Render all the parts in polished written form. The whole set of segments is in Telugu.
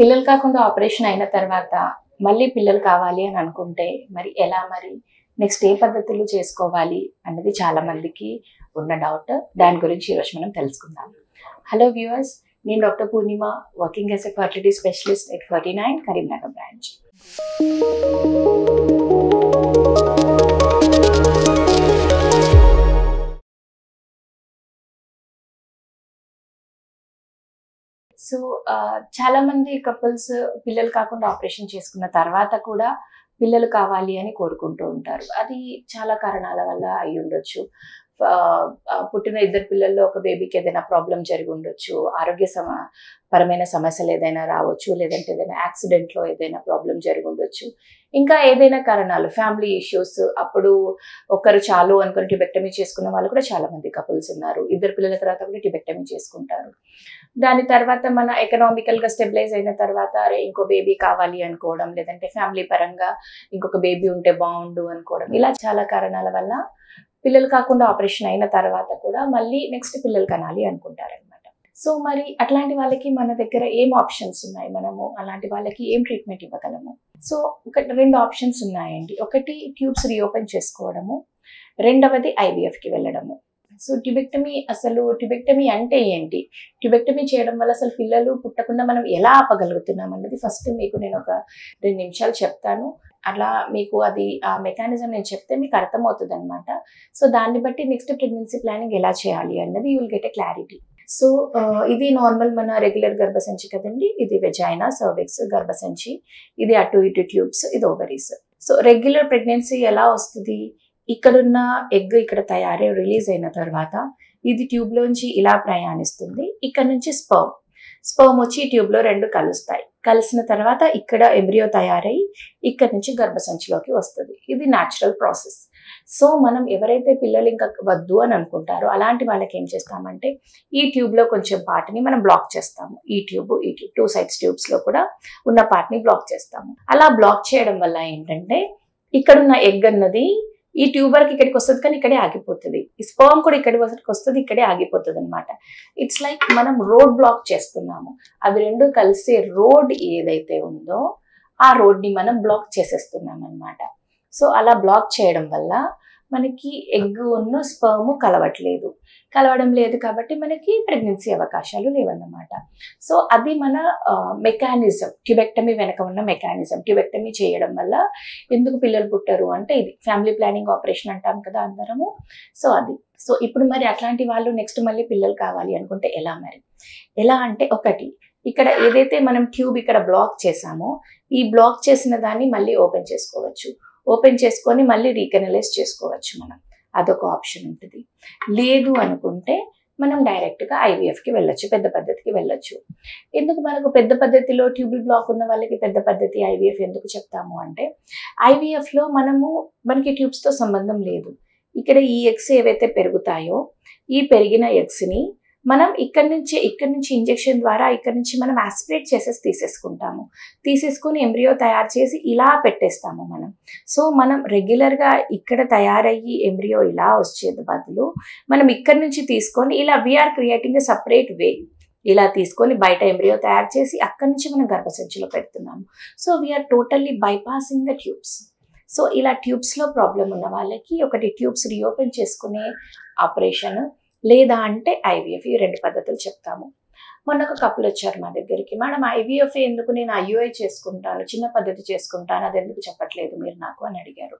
పిల్లలు కాకుండా ఆపరేషన్ అయిన తర్వాత మళ్ళీ పిల్లలు కావాలి అని అనుకుంటే మరి ఎలా మరి నెక్స్ట్ ఏ పద్ధతులు చేసుకోవాలి అన్నది చాలా మందికి ఉన్న డౌట్. దాని గురించి ఈరోజు మనం తెలుసుకుందాం. హలో వ్యూవర్స్, నేను doctor Purnima, working as a fertility specialist at 49 Karimnagar branch. So చాలా మంది కపుల్స్ పిల్లలు కాకుండా ఆపరేషన్ చేసుకున్న తర్వాత కూడా పిల్లలు కావాలి అని కోరుకుంటూ ఉంటారు. అది చాలా కారణాల వల్ల అయి ఉండొచ్చు. పుట్టిన ఇద్దరు పిల్లల్లో ఒక బేబీకి ఏదైనా ప్రాబ్లం జరిగి ఉండొచ్చు, పరమైన సమస్యలు ఏదైనా రావచ్చు, లేదంటే ఏదైనా యాక్సిడెంట్లో ఏదైనా ప్రాబ్లం జరిగి ఉండొచ్చు, ఇంకా ఏదైనా కారణాలు, ఫ్యామిలీ ఇష్యూస్. అప్పుడు ఒకరు చాలు అనుకుని టిబెక్టమీ చేసుకున్న వాళ్ళు కూడా చాలా మంది కపుల్స్ ఉన్నారు. ఇద్దరు పిల్లల తర్వాత కూడా టిబెక్టమీ చేసుకుంటారు. దాని తర్వాత మన ఎకనామికల్గా స్టెబిలైజ్ అయిన తర్వాత ఇంకో బేబీ కావాలి అనుకోవడం, లేదంటే ఫ్యామిలీ పరంగా ఇంకొక బేబీ ఉంటే బాగుండు అనుకోవడం, ఇలా చాలా కారణాల వల్ల పిల్లలు కాకుండా ఆపరేషన్ అయిన తర్వాత కూడా మళ్ళీ నెక్స్ట్ పిల్లలు కనాలి అనుకుంటారనమాట. సో మరి అట్లాంటి వాళ్ళకి మన దగ్గర ఏం ఆప్షన్స్ ఉన్నాయి, మనము అలాంటి వాళ్ళకి ఏం ట్రీట్మెంట్ ఇవ్వగలము? సో రెండు ఆప్షన్స్ ఉన్నాయండి. ఒకటి ట్యూబ్స్ రీఓపెన్ చేసుకోవడము, రెండవది ఐవీఎఫ్కి వెళ్ళడము. సో ట్యూబెక్టమీ అంటే ఏంటి, ట్యూబెక్టమీ చేయడం వల్ల అసలు పిల్లలు పుట్టకుండా మనం ఎలా ఆపగలుగుతున్నాం అన్నది ఫస్ట్ మీకు నేను ఒక 2 నిమిషాలు చెప్తాను. అలా మీకు అది ఆ మెకానిజం నేను చెప్తే మీకు అర్థమవుతుంది అనమాట. సో దాన్ని బట్టి నెక్స్ట్ ప్రెగ్నెన్సీ ప్లానింగ్ ఎలా చేయాలి అన్నది you will get a clarity. So ఇది నార్మల్ మన రెగ్యులర్ గర్భసంచి కదండి. ఇది వెజైనా, సర్విక్స్, గర్భసంచి, ఇది అటు ఇటు ట్యూబ్స్, ఇది ఓవరీస్. సో రెగ్యులర్ ప్రెగ్నెన్సీ ఎలా వస్తుంది? ఇక్కడున్న ఎగ్ ఇక్కడ తయారై రిలీజ్ అయిన తర్వాత ఇది ట్యూబ్లోంచి ఇలా ప్రయాణిస్తుంది. ఇక్కడ నుంచి స్పర్మ్ వచ్చి ట్యూబ్లో 2 కలుస్తాయి. కలిసిన తర్వాత ఇక్కడ ఎంబ్రియో తయారై ఇక్కడ నుంచి గర్భసంచిలోకి వస్తుంది. ఇది న్యాచురల్ ప్రాసెస్. సో మనం ఎవరైతే పిల్లలు ఇంకా వద్దు అని అనుకుంటారో అలాంటి వాళ్ళకి ఏం చేస్తామంటే ఈ ట్యూబ్లో కొంచెం పార్ట్ని మనం బ్లాక్ చేస్తాము. ఈ ట్యూబ్ 2 సైడ్స్ ట్యూబ్స్లో కూడా ఉన్న పార్ట్ని బ్లాక్ చేస్తాము. అలా బ్లాక్ చేయడం వల్ల ఏంటంటే ఇక్కడున్న ఎగ్ అన్నది ఈ ట్యూబర్కి ఇక్కడికి వస్తుంది, కానీ ఇక్కడే ఆగిపోతుంది. ఈ స్పర్మ్ కూడా ఇక్కడికి వస్తుంది, ఇక్కడే ఆగిపోతుంది అనమాట. ఇట్స్ లైక్ మనం రోడ్ బ్లాక్ చేస్తున్నాము. అవి 2 కలిసే రోడ్ ఏదైతే ఉందో ఆ రోడ్ని మనం బ్లాక్ చేసేస్తున్నాం అనమాట. సో అలా బ్లాక్ చేయడం వల్ల మనకి ఎగ్ ఉన్న స్పర్మ్ కలవడం లేదు కాబట్టి మనకి ప్రెగ్నెన్సీ అవకాశాలు లేవన్నమాట. సో అది మన మెకానిజం, ట్యూబెక్టమీ వెనక ఉన్న మెకానిజం. ట్యూబెక్టమీ చేయడం వల్ల ఎందుకు పిల్లలు పుట్టరు అంటే ఇది ఫ్యామిలీ ప్లానింగ్ ఆపరేషన్ అంటాం కదా అందరము. సో అది. సో ఇప్పుడు మరి అట్లాంటి వాళ్ళు నెక్స్ట్ మళ్ళీ పిల్లలు కావాలి అనుకుంటే ఎలా అంటే ఒకటి, ఇక్కడ ఏదైతే మనం ట్యూబ్ ఇక్కడ బ్లాక్ చేసామో ఈ బ్లాక్ చేసిన దాన్ని మళ్ళీ ఓపెన్ చేసుకొని మళ్ళీ రీకెనలైజ్ చేసుకోవచ్చు మనం. అదొక ఆప్షన్ ఉంటుంది. లేదు అనుకుంటే మనం డైరెక్ట్గా ఐవీఎఫ్కి వెళ్ళొచ్చు, పెద్ద పద్ధతికి వెళ్ళొచ్చు. ఎందుకు మనకు పెద్ద పద్ధతిలో ట్యూబుల్ బ్లాక్ ఉన్న వాళ్ళకి పెద్ద పద్ధతి ఐవీఎఫ్ ఎందుకు చెప్తాము అంటే ఐవీఎఫ్లో మనకి ట్యూబ్స్తో సంబంధం లేదు. ఇక్కడ ఈ ఎగ్స్ ఏవైతే పెరుగుతాయో ఈ పెరిగిన ఎగ్స్ని మనం ఇక్కడ నుంచి ఇంజెక్షన్ ద్వారా ఇక్కడ నుంచి మనం ఆస్పిరేట్ తీసేసుకొని ఎంబ్రియో తయారు చేసి ఇలా పెట్టేస్తాము మనం. సో మనం రెగ్యులర్గా ఇక్కడ తయారయ్యి ఎంబ్రియో ఇలా వచ్చేది బదులు మనం ఇక్కడ నుంచి తీసుకొని ఇలా వీఆర్ క్రియేటింగ్ ఎ సపరేట్ వే. ఇలా తీసుకొని బయట ఎంబ్రియో తయారు చేసి అక్కడి నుంచి మనం గర్భసంచిలో పెడుతున్నాము. So we're totally bypassing the tubes. So ఇలా ట్యూబ్స్లో ప్రాబ్లం ఉన్న వాళ్ళకి ఒకటి ట్యూబ్స్ రీఓపెన్ చేసుకునే ఆపరేషన్, లేదా అంటే ఐవీఎఫ్. ఈ 2 పద్ధతులు చెప్తాము. మొన్న ఒక కపుల్ వచ్చారు మా దగ్గరికి, మేడం ఐవీఎఫ్ ఎందుకు, నేను ఐయుఐ చేసుకుంటాను, చిన్న పద్ధతి చేసుకుంటాను, అది ఎందుకు చెప్పట్లేదు మీరు నాకు అని అడిగారు.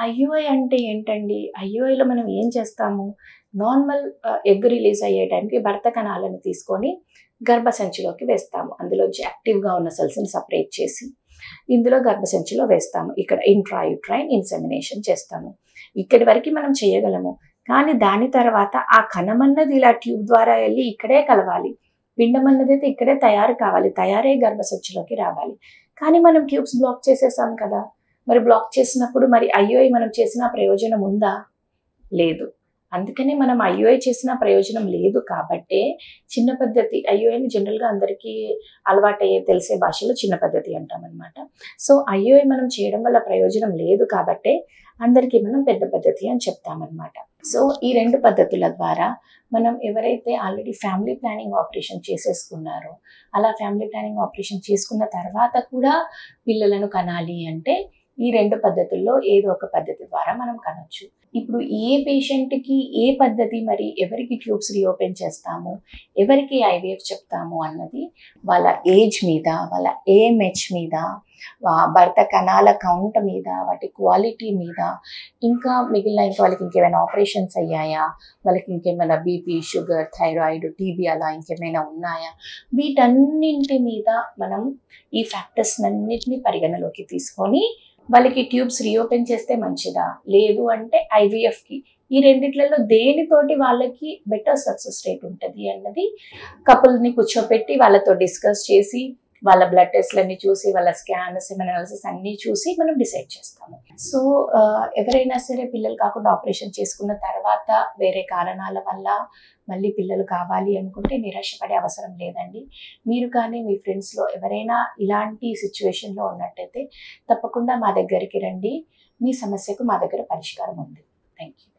ఐయుఐ అంటే ఏంటండి? ఐయుఐలో మనం ఏం చేస్తాము, నార్మల్ ఎగ్ రిలీజ్ అయ్యే టైంకి భర్త కణాలను తీసుకొని గర్భసంచిలోకి వేస్తాము. అందులోంచి యాక్టివ్గా ఉన్న సెల్స్ని సపరేట్ చేసి ఇందులో గర్భసంచిలో వేస్తాము. ఇక్కడ ఇంట్రాయూట్రైన్ ఇన్సెమినేషన్ చేస్తాము. ఇక్కడి వరకు మనం చేయగలము. కానీ దాని తర్వాత ఆ కణం అన్నది ఇలా ట్యూబ్ ద్వారా వెళ్ళి ఇక్కడే కలవాలి. పిండం అన్నది అయితే ఇక్కడే తయారై గర్భసంచిలోకి రావాలి. కానీ మనం ట్యూబ్స్ బ్లాక్ చేసేసాం కదా. మరి బ్లాక్ చేసినప్పుడు మరి ఐయుఐ మనం చేసిన ప్రయోజనం ఉందా? లేదు. అందుకనే మనం ఐయుఐ చేసిన ప్రయోజనం లేదు కాబట్టే చిన్న పద్ధతి, ఐయుఐని జనరల్‌గా అందరికీ అలవాటయ్యే తెలిసే భాషలో చిన్న పద్ధతి అంటామనమాట. సో, ఐయుఐ మనం చేయడం వల్ల ప్రయోజనం లేదు కాబట్టే అందరికీ మనం పెద్ద పద్ధతి అని చెప్తామనమాట. సో, ఈ 2 పద్ధతుల ద్వారా మనం ఎవరైతే ఆల్రెడీ ఫ్యామిలీ ప్లానింగ్ ఆపరేషన్ చేసేసుకున్నారో, అలా ఫ్యామిలీ ప్లానింగ్ ఆపరేషన్ చేసుకున్న తర్వాత కూడా పిల్లలను కనాలి అంటే ఈ 2 పద్ధతుల్లో ఏదో ఒక పద్ధతి ద్వారా మనం కనొచ్చు. ఇప్పుడు ఏ పేషెంట్‌కి ఏ పద్ధతి, మరి ఎవరికి ట్యూబ్స్ రీఓపెన్ చేస్తాము, ఎవరికి ఐవీఎఫ్ చెప్తాము అన్నది వాళ్ళ ఏజ్ మీద, వాళ్ళ ఏఎంహెచ్ మీద, భర్త కణాల కౌంట్ మీద, వాటి క్వాలిటీ మీద, ఇంకా వాళ్ళకి ఇంకేమైనా ఆపరేషన్స్ అయ్యాయా, వాళ్ళకి ఇంకేమైనా బీపీ, షుగర్, థైరాయిడ్, టీబీ అలా ఇంకేమైనా ఉన్నాయా, వీటన్నింటి మీద మనం ఈ ఫ్యాక్టర్స్ అన్నిటిని పరిగణలోకి తీసుకొని వాళ్ళకి ట్యూబ్స్ రీఓపెన్ చేస్తే మంచిదా, లేదు అంటే ఐవీఎఫ్కి, ఈ రెండిట్లలో దేనితోటి వాళ్ళకి బెటర్ సక్సెస్ రేట్ ఉంటుంది అన్నది కపుల్ని కూర్చోపెట్టి వాళ్ళతో డిస్కస్ చేసి, వాళ్ళ బ్లడ్ టెస్ట్లన్నీ చూసి, వాళ్ళ స్కాన్, సెమెన్ అనాలిసిస్ అన్నీ చూసి మనం డిసైడ్ చేస్తాము. సో, ఎవరైనా సరే పిల్లలు కాకుండా ఆపరేషన్ చేసుకున్న తర్వాత వేరే కారణాల వల్ల మళ్ళీ పిల్లలు కావాలి అనుకుంటే నిరాశపడే అవసరం లేదండి. మీరు కానీ మీ ఫ్రెండ్స్‌లో ఎవరైనా ఇలాంటి సిట్యుయేషన్‌లో ఉన్నట్టయితే తప్పకుండా మా దగ్గరికి రండి. మీ సమస్యకు మా దగ్గర పరిష్కారం ఉంది. Thank you.